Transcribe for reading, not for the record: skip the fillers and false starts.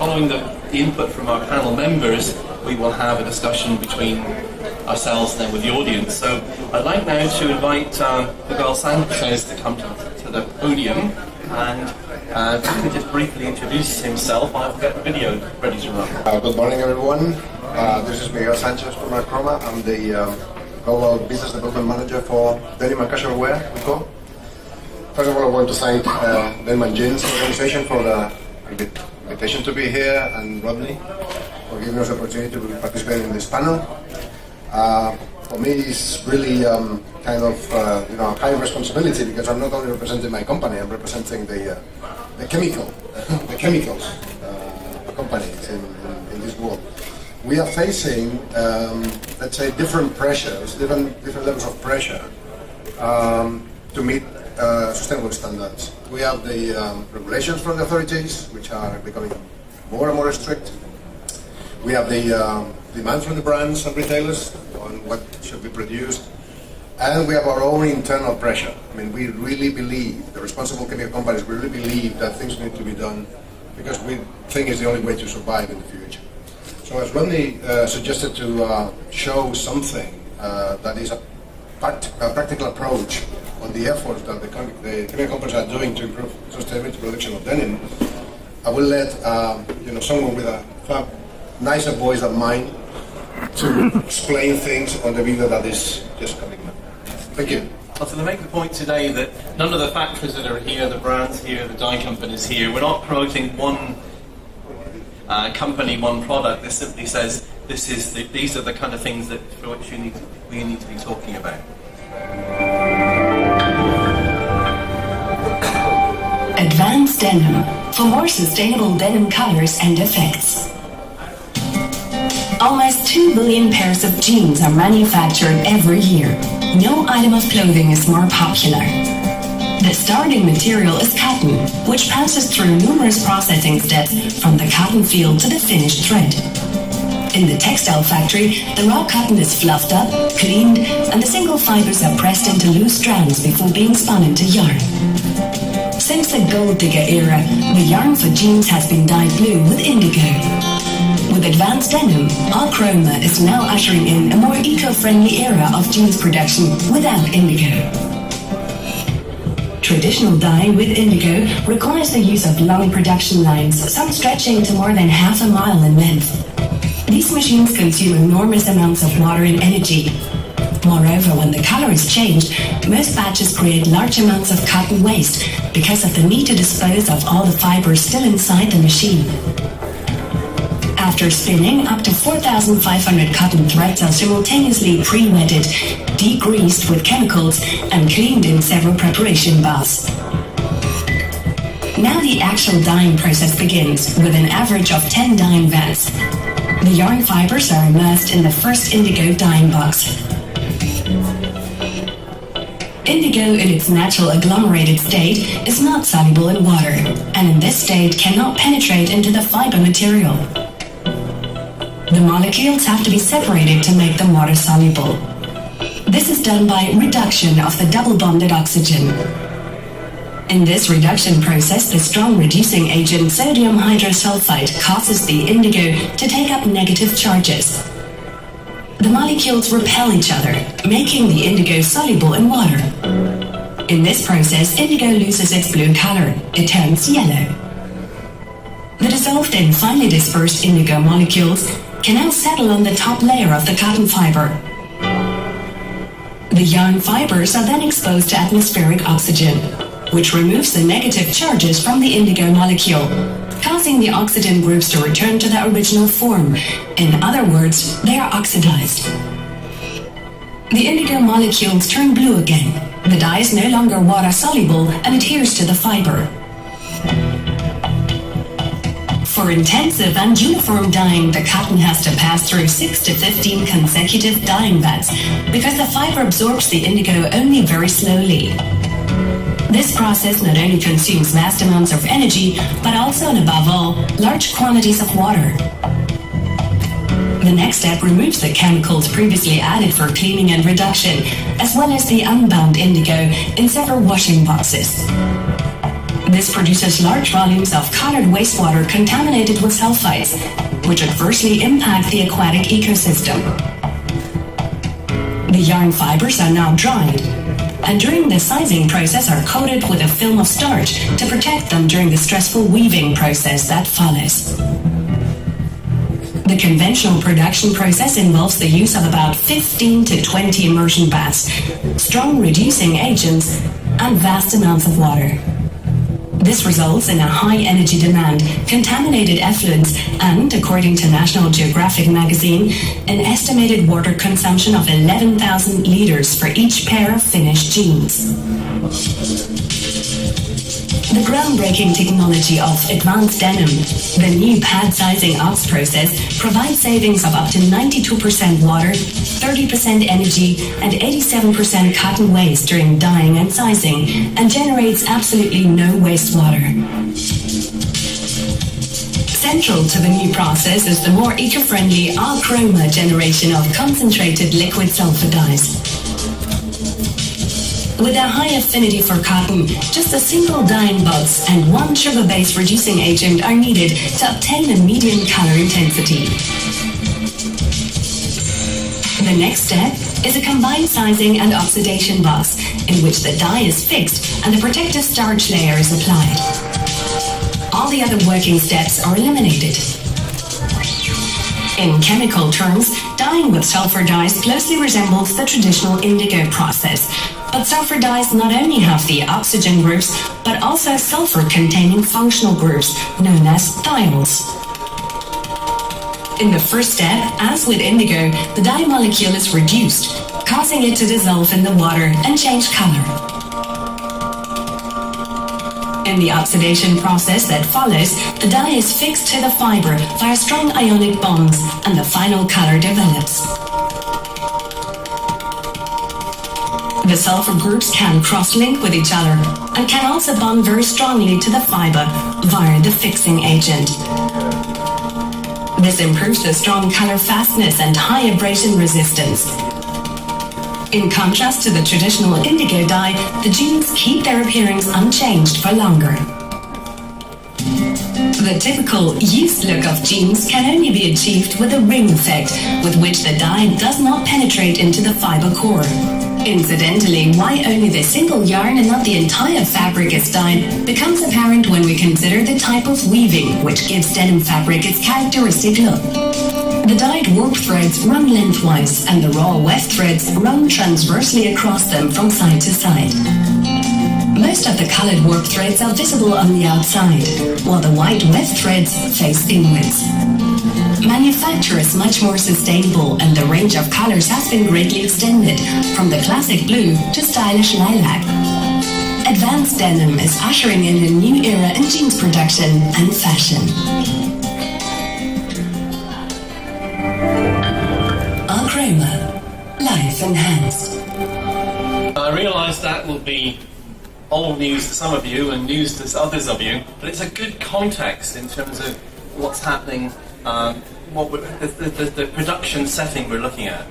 following the input from our panel members, we will have a discussion between ourselves then with the audience. So I'd like now to invite Miguel Sanchez to come to the podium, and if he could just briefly introduce himself, I'll get the video ready to run. Good morning, everyone. This is Miguel Sanchez from Acroma. I'm the Global Business Development Manager for Denim and Casual Wear. First of all, I want to thank Denim and Jeans organization for the invitation to be here, and Rodney for giving us the opportunity to participate in this panel. For me, it's really kind of high responsibility, because I'm not only representing my company, I'm representing the chemicals companies in this world. We are facing, let's say, different pressures, different levels of pressure to meet sustainable standards. We have the regulations from the authorities, which are becoming more and more strict. We have the demand from the brands and retailers on what should be produced. And we have our own internal pressure. I mean, we really believe, the responsible chemical companies really believe that things need to be done, because we think it's the only way to survive in the future. So as Rodney suggested, to show something that is a practical approach on the efforts that the chemical companies are doing to improve sustainability production of denim, I will let someone with a far nicer voice than mine to explain things on the video that is just coming up. Thank you. So to make the point today that none of the factories that are here, the brands here, the dye companies here, we're not promoting one company, one product. This simply says these are the kind of things that for which we need to be talking about. Advanced Denim, for more sustainable denim colors and effects. Almost 2 billion pairs of jeans are manufactured every year. No item of clothing is more popular. The starting material is cotton, which passes through numerous processing steps from the cotton field to the finished thread. In the textile factory, the raw cotton is fluffed up, cleaned, and the single fibers are pressed into loose strands before being spun into yarn. Since the gold digger era, the yarn for jeans has been dyed blue with indigo. With advanced denim, Acroma is now ushering in a more eco-friendly era of jeans production without indigo. Traditional dyeing with indigo requires the use of long production lines, some stretching to more than half a mile in length. These machines consume enormous amounts of water and energy. Moreover, when the color is changed, most batches create large amounts of cotton waste because of the need to dispose of all the fibers still inside the machine. After spinning, up to 4,500 cotton threads are simultaneously pre-wetted, degreased with chemicals, and cleaned in several preparation baths. Now the actual dyeing process begins, with an average of 10 dyeing vats. The yarn fibers are immersed in the first indigo dyeing box. Indigo in its natural agglomerated state is not soluble in water, and in this state cannot penetrate into the fiber material. The molecules have to be separated to make them water soluble. This is done by reduction of the double-bonded oxygen. In this reduction process, the strong reducing agent sodium hydrosulfide causes the indigo to take up negative charges. The molecules repel each other, making the indigo soluble in water. In this process, indigo loses its blue color. It turns yellow. The dissolved and finely dispersed indigo molecules can now settle on the top layer of the cotton fiber. The yarn fibers are then exposed to atmospheric oxygen, which removes the negative charges from the indigo molecule, causing the oxygen groups to return to their original form. In other words, they are oxidized. The indigo molecules turn blue again. The dye is no longer water soluble and adheres to the fiber. For intensive and uniform dyeing, the cotton has to pass through 6 to 15 consecutive dyeing vats because the fiber absorbs the indigo only very slowly. This process not only consumes vast amounts of energy, but also and above all, large quantities of water. The next step removes the chemicals previously added for cleaning and reduction, as well as the unbound indigo in several washing boxes. This produces large volumes of colored wastewater contaminated with sulfides, which adversely impact the aquatic ecosystem. The yarn fibers are now dried, and during the sizing process are coated with a film of starch to protect them during the stressful weaving process that follows. The conventional production process involves the use of about 15 to 20 immersion baths, strong reducing agents, and vast amounts of water. This results in a high energy demand, contaminated effluents, and, according to National Geographic magazine, an estimated water consumption of 11,000 liters for each pair of finished jeans. The groundbreaking technology of advanced denim, the new pad sizing ops process, provides savings of up to 92% water, 30% energy, and 87% cotton waste during dyeing and sizing, and generates absolutely no wastewater. Central to the new process is the more eco-friendly Archroma generation of concentrated liquid sulfur dyes. With a high affinity for cotton, just a single dyeing box and one sugar-based reducing agent are needed to obtain a medium color intensity. The next step is a combined sizing and oxidation box, in which the dye is fixed and the protective starch layer is applied. All the other working steps are eliminated. In chemical terms, dyeing with sulfur dyes closely resembles the traditional indigo process. But sulfur dyes not only have the oxygen groups, but also sulfur-containing functional groups, known as thiols. In the first step, as with indigo, the dye molecule is reduced, causing it to dissolve in the water and change color. In the oxidation process that follows, the dye is fixed to the fiber via strong ionic bonds, and the final color develops. The sulfur groups can cross-link with each other and can also bond very strongly to the fiber via the fixing agent. This improves the strong color fastness and high abrasion resistance. In contrast to the traditional indigo dye, the jeans keep their appearance unchanged for longer. The typical used look of jeans can only be achieved with a ring effect, with which the dye does not penetrate into the fiber core. Incidentally, why only the single yarn and not the entire fabric is dyed becomes apparent when we consider the type of weaving which gives denim fabric its characteristic look. The dyed warp threads run lengthwise and the raw weft threads run transversely across them from side to side. Most of the colored warp threads are visible on the outside, while the white weft threads face inwards. Manufacture is much more sustainable, and the range of colors has been greatly extended, from the classic blue to stylish lilac. Advanced denim is ushering in a new era in jeans production and fashion. Archroma, life enhanced. I realise that will be old news to some of you and news to others of you, but it's a good context in terms of what's happening, the production setting we're looking at.